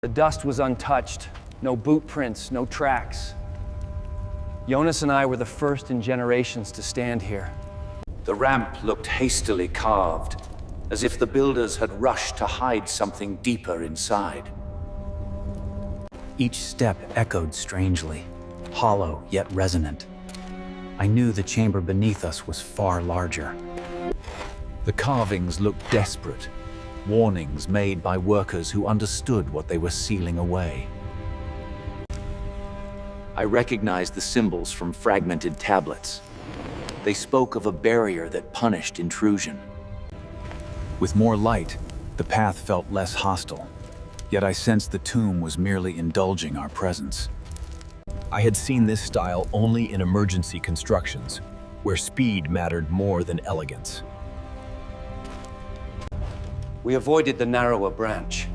The dust was untouched. No boot prints, no tracks. Jonas and I were the first in generations to stand here. The ramp looked hastily carved, as if the builders had rushed to hide something deeper inside. Each step echoed strangely, hollow yet resonant. I knew the chamber beneath us was far larger. The carvings looked desperate, warnings made by workers who understood what they were sealing away. I recognized the symbols from fragmented tablets. They spoke of a barrier that punished intrusion. With more light, the path felt less hostile, yet I sensed the tomb was merely indulging our presence. I had seen this style only in emergency constructions, where speed mattered more than elegance. We avoided the narrower branch.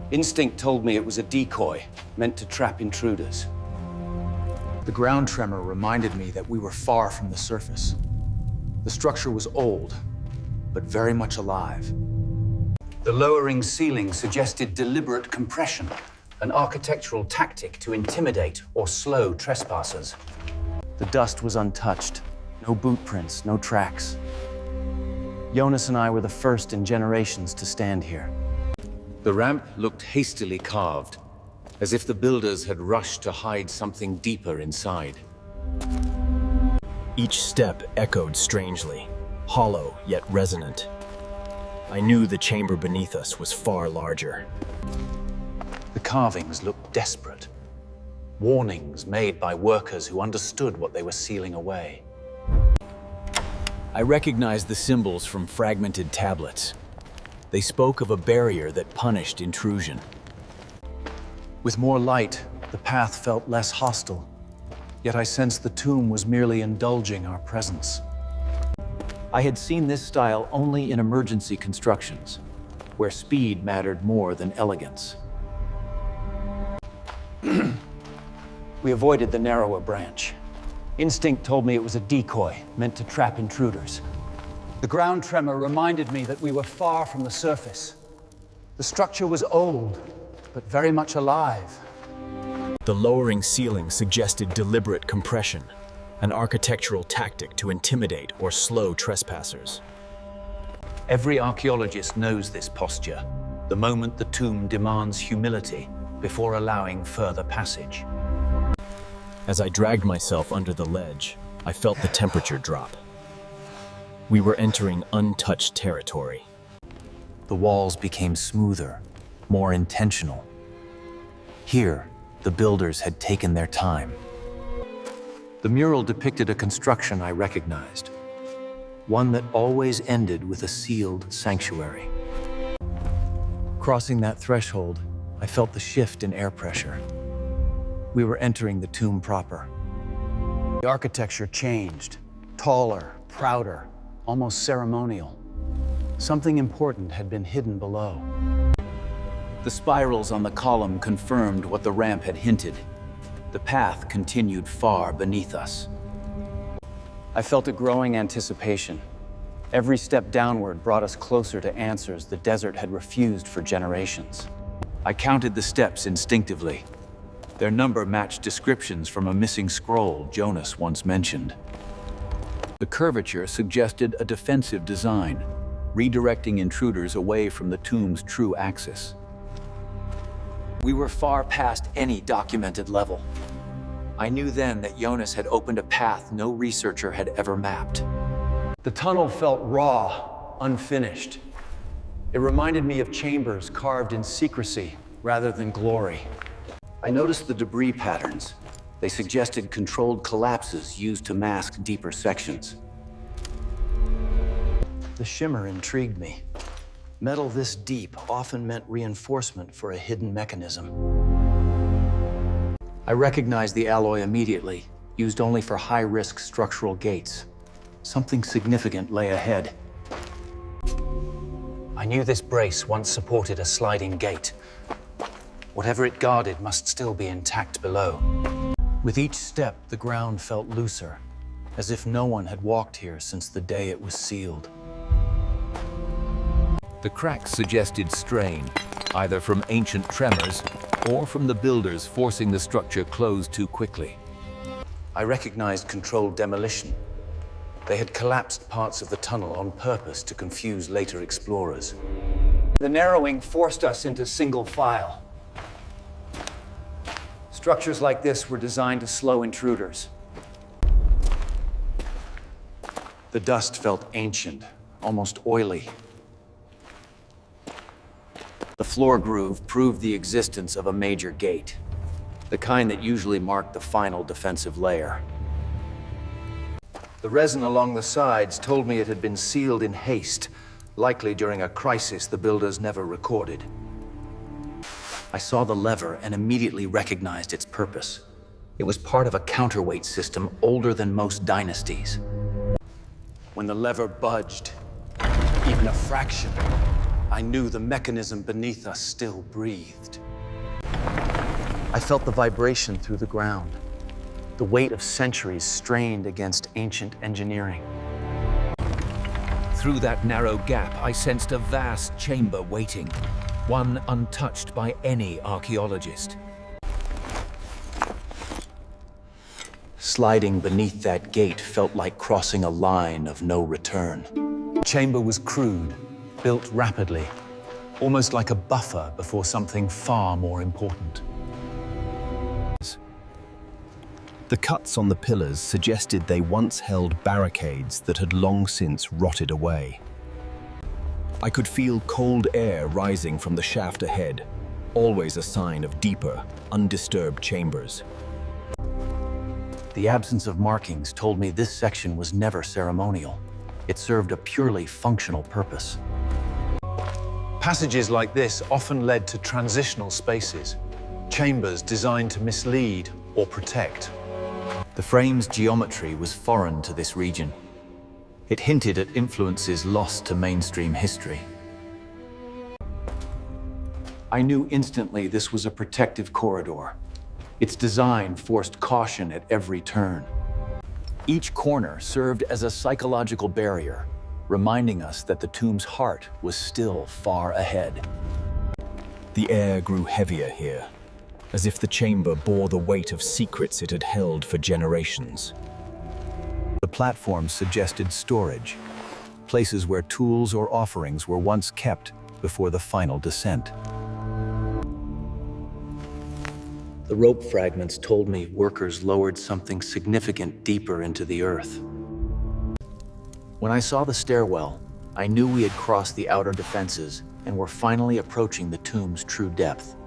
Instinct told me it was a decoy, meant to trap intruders. The ground tremor reminded me that we were far from the surface. The structure was old, but very much alive. The lowering ceiling suggested deliberate compression, an architectural tactic to intimidate or slow trespassers. The dust was untouched. No boot prints, no tracks. Jonas and I were the first in generations to stand here. The ramp looked hastily carved, as if the builders had rushed to hide something deeper inside. Each step echoed strangely, hollow yet resonant. I knew the chamber beneath us was far larger. The carvings looked desperate, warnings made by workers who understood what they were sealing away. I recognized the symbols from fragmented tablets. They spoke of a barrier that punished intrusion. With more light, the path felt less hostile, yet I sensed the tomb was merely indulging our presence. I had seen this style only in emergency constructions, where speed mattered more than elegance. We avoided the narrower branch. Instinct told me it was a decoy, meant to trap intruders. The ground tremor reminded me that we were far from the surface. The structure was old, but very much alive. The lowering ceiling suggested deliberate compression, an architectural tactic to intimidate or slow trespassers. Every archaeologist knows this posture, the moment the tomb demands humility before allowing further passage. As I dragged myself under the ledge, I felt the temperature drop. We were entering untouched territory. The walls became smoother, more intentional. Here, the builders had taken their time. The mural depicted a construction I recognized, one that always ended with a sealed sanctuary. Crossing that threshold, I felt the shift in air pressure. We were entering the tomb proper. The architecture changed. Taller, prouder, almost ceremonial. Something important had been hidden below. The spirals on the column confirmed what the ramp had hinted. The path continued far beneath us. I felt a growing anticipation. Every step downward brought us closer to answers the desert had refused for generations. I counted the steps instinctively. Their number matched descriptions from a missing scroll Jonas once mentioned. The curvature suggested a defensive design, redirecting intruders away from the tomb's true axis. We were far past any documented level. I knew then that Jonas had opened a path no researcher had ever mapped. The tunnel felt raw, unfinished. It reminded me of chambers carved in secrecy rather than glory. I noticed the debris patterns. They suggested controlled collapses used to mask deeper sections. The shimmer intrigued me. Metal this deep often meant reinforcement for a hidden mechanism. I recognized the alloy immediately, used only for high-risk structural gates. Something significant lay ahead. I knew this brace once supported a sliding gate. Whatever it guarded must still be intact below. With each step, the ground felt looser, as if no one had walked here since the day it was sealed. The cracks suggested strain, either from ancient tremors or from the builders forcing the structure closed too quickly. I recognized controlled demolition. They had collapsed parts of the tunnel on purpose to confuse later explorers. The narrowing forced us into single file. Structures like this were designed to slow intruders. The dust felt ancient, almost oily. The floor groove proved the existence of a major gate, the kind that usually marked the final defensive layer. The resin along the sides told me it had been sealed in haste, likely during a crisis the builders never recorded. I saw the lever and immediately recognized its purpose. It was part of a counterweight system older than most dynasties. When the lever budged, even a fraction, I knew the mechanism beneath us still breathed. I felt the vibration through the ground, the weight of centuries strained against ancient engineering. Through that narrow gap, I sensed a vast chamber waiting, one untouched by any archaeologist. Sliding beneath that gate felt like crossing a line of no return. The chamber was crude, built rapidly, almost like a buffer before something far more important. The cuts on the pillars suggested they once held barricades that had long since rotted away. I could feel cold air rising from the shaft ahead, always a sign of deeper, undisturbed chambers. The absence of markings told me this section was never ceremonial. It served a purely functional purpose. Passages like this often led to transitional spaces, chambers designed to mislead or protect. The frame's geometry was foreign to this region. It hinted at influences lost to mainstream history. I knew instantly this was a protective corridor. Its design forced caution at every turn. Each corner served as a psychological barrier, reminding us that the tomb's heart was still far ahead. The air grew heavier here, as if the chamber bore the weight of secrets it had held for generations. The platforms suggested storage, places where tools or offerings were once kept before the final descent. The rope fragments told me workers lowered something significant deeper into the earth. When I saw the stairwell, I knew we had crossed the outer defenses and were finally approaching the tomb's true depth.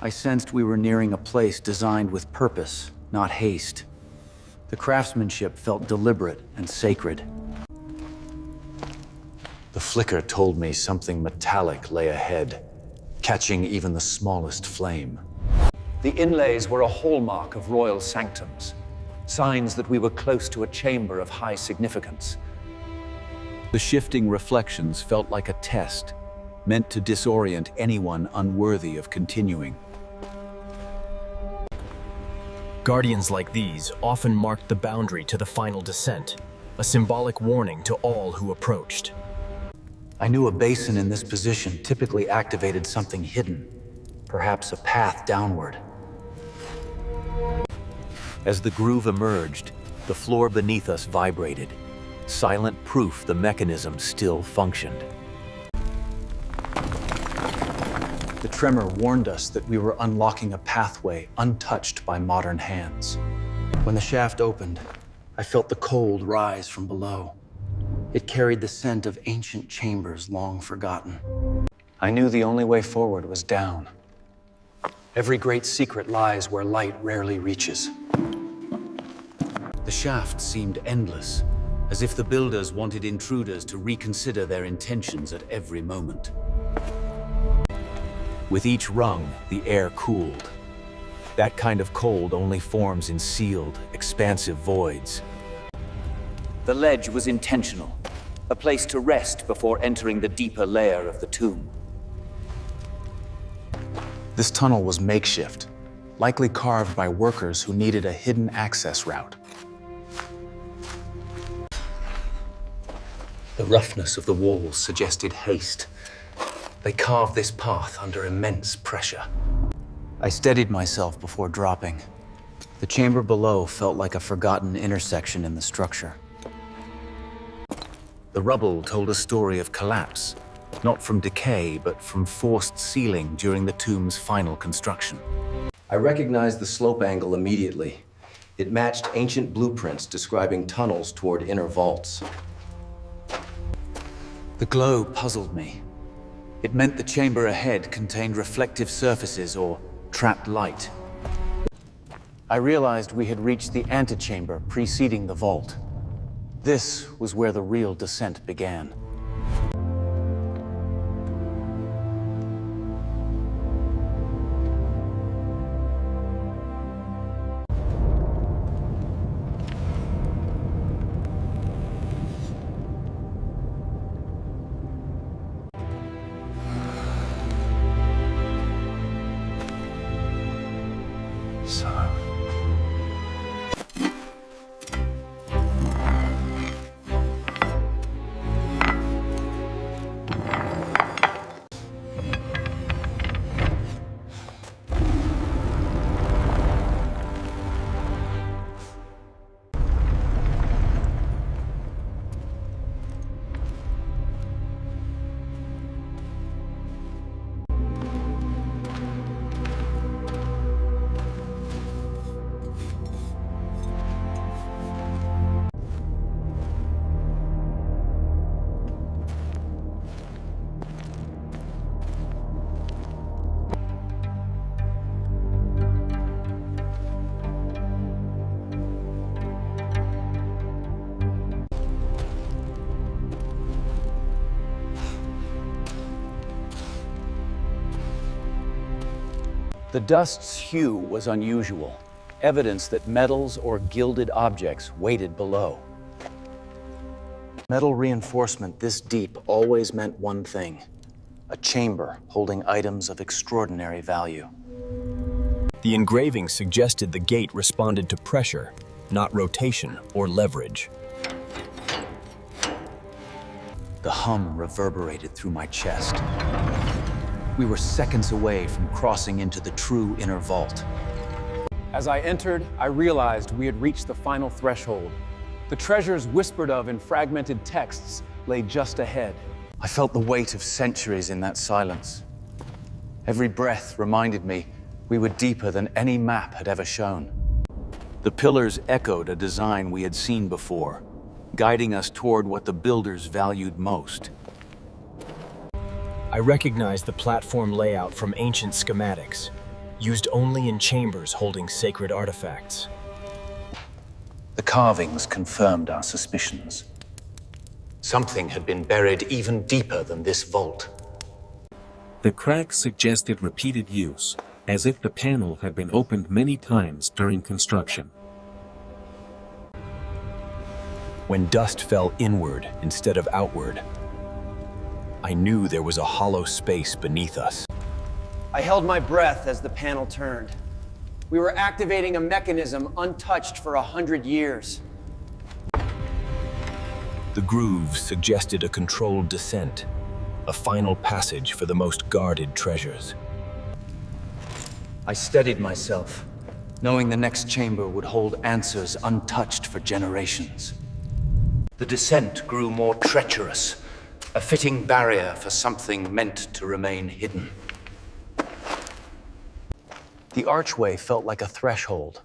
I sensed we were nearing a place designed with purpose, not haste. The craftsmanship felt deliberate and sacred. The flicker told me something metallic lay ahead, catching even the smallest flame. The inlays were a hallmark of royal sanctums, signs that we were close to a chamber of high significance. The shifting reflections felt like a test, meant to disorient anyone unworthy of continuing. Guardians like these often marked the boundary to the final descent, a symbolic warning to all who approached. I knew a basin in this position typically activated something hidden, perhaps a path downward. As the groove emerged, the floor beneath us vibrated, silent proof the mechanism still functioned. The tremor warned us that we were unlocking a pathway untouched by modern hands. When the shaft opened, I felt the cold rise from below. It carried the scent of ancient chambers long forgotten. I knew the only way forward was down. Every great secret lies where light rarely reaches. The shaft seemed endless, as if the builders wanted intruders to reconsider their intentions at every moment. With each rung, the air cooled. That kind of cold only forms in sealed, expansive voids. The ledge was intentional, a place to rest before entering the deeper layer of the tomb. This tunnel was makeshift, likely carved by workers who needed a hidden access route. The roughness of the walls suggested haste. They carved this path under immense pressure. I steadied myself before dropping. The chamber below felt like a forgotten intersection in the structure. The rubble told a story of collapse, not from decay, but from forced sealing during the tomb's final construction. I recognized the slope angle immediately. It matched ancient blueprints describing tunnels toward inner vaults. The glow puzzled me. It meant the chamber ahead contained reflective surfaces or trapped light. I realized we had reached the antechamber preceding the vault. This was where the real descent began. The dust's hue was unusual, evidence that metals or gilded objects waited below. Metal reinforcement this deep always meant one thing: a chamber holding items of extraordinary value. The engraving suggested the gate responded to pressure, not rotation or leverage. The hum reverberated through my chest. We were seconds away from crossing into the true inner vault. As I entered, I realized we had reached the final threshold. The treasures whispered of in fragmented texts lay just ahead. I felt the weight of centuries in that silence. Every breath reminded me we were deeper than any map had ever shown. The pillars echoed a design we had seen before, guiding us toward what the builders valued most. I recognized the platform layout from ancient schematics, used only in chambers holding sacred artifacts. The carvings confirmed our suspicions. Something had been buried even deeper than this vault. The cracks suggested repeated use, as if the panel had been opened many times during construction. When dust fell inward instead of outward, I knew there was a hollow space beneath us. I held my breath as the panel turned. We were activating a mechanism untouched for 100 years. The grooves suggested a controlled descent, a final passage for the most guarded treasures. I steadied myself, knowing the next chamber would hold answers untouched for generations. The descent grew more treacherous, a fitting barrier for something meant to remain hidden. The archway felt like a threshold,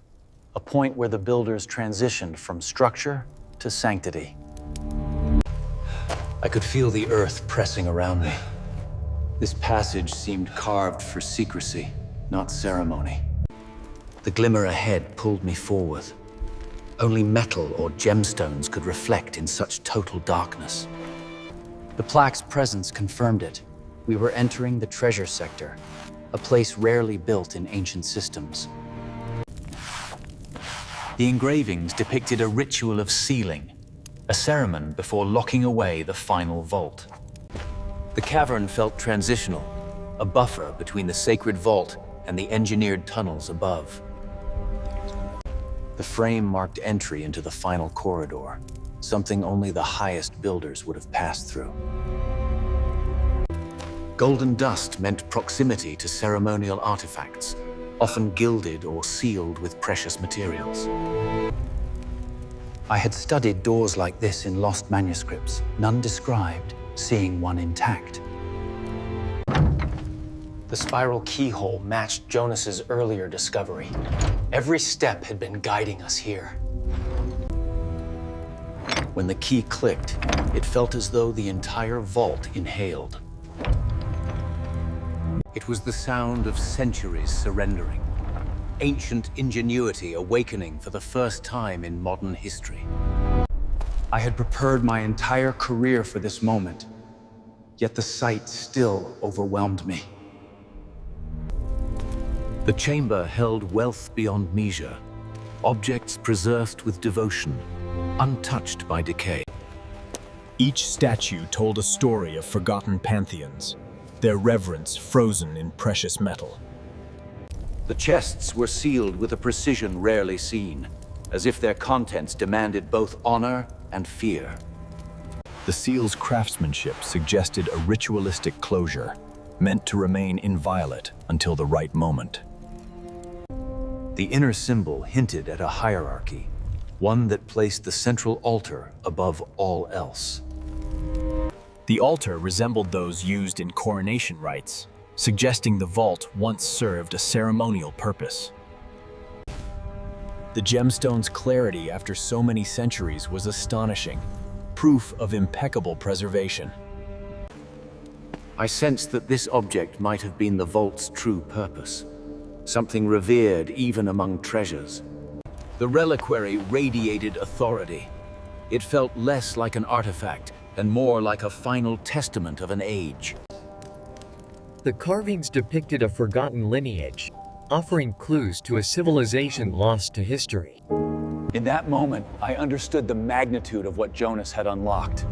a point where the builders transitioned from structure to sanctity. I could feel the earth pressing around me. This passage seemed carved for secrecy, not ceremony. The glimmer ahead pulled me forward. Only metal or gemstones could reflect in such total darkness. The plaque's presence confirmed it. We were entering the treasure sector, a place rarely built in ancient systems. The engravings depicted a ritual of sealing, a ceremony before locking away the final vault. The cavern felt transitional, a buffer between the sacred vault and the engineered tunnels above. The frame marked entry into the final corridor, something only the highest builders would have passed through. Golden dust meant proximity to ceremonial artifacts, often gilded or sealed with precious materials. I had studied doors like this in lost manuscripts, none described, seeing one intact. The spiral keyhole matched Jonas's earlier discovery. Every step had been guiding us here. When the key clicked, it felt as though the entire vault inhaled. It was the sound of centuries surrendering, ancient ingenuity awakening for the first time in modern history. I had prepared my entire career for this moment, yet the sight still overwhelmed me. The chamber held wealth beyond measure, objects preserved with devotion, untouched by decay. Each statue told a story of forgotten pantheons, their reverence frozen in precious metal. The chests were sealed with a precision rarely seen, as if their contents demanded both honor and fear. The seal's craftsmanship suggested a ritualistic closure, meant to remain inviolate until the right moment. The inner symbol hinted at a hierarchy, one that placed the central altar above all else. The altar resembled those used in coronation rites, suggesting the vault once served a ceremonial purpose. The gemstone's clarity after so many centuries was astonishing, proof of impeccable preservation. I sensed that this object might have been the vault's true purpose, something revered even among treasures. The reliquary radiated authority. It felt less like an artifact and more like a final testament of an age. The carvings depicted a forgotten lineage, offering clues to a civilization lost to history. In that moment, I understood the magnitude of what Jonas had unlocked.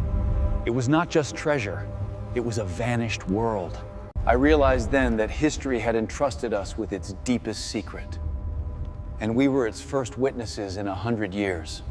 It was not just treasure, it was a vanished world. I realized then that history had entrusted us with its deepest secret, and we were its first witnesses in 100 years.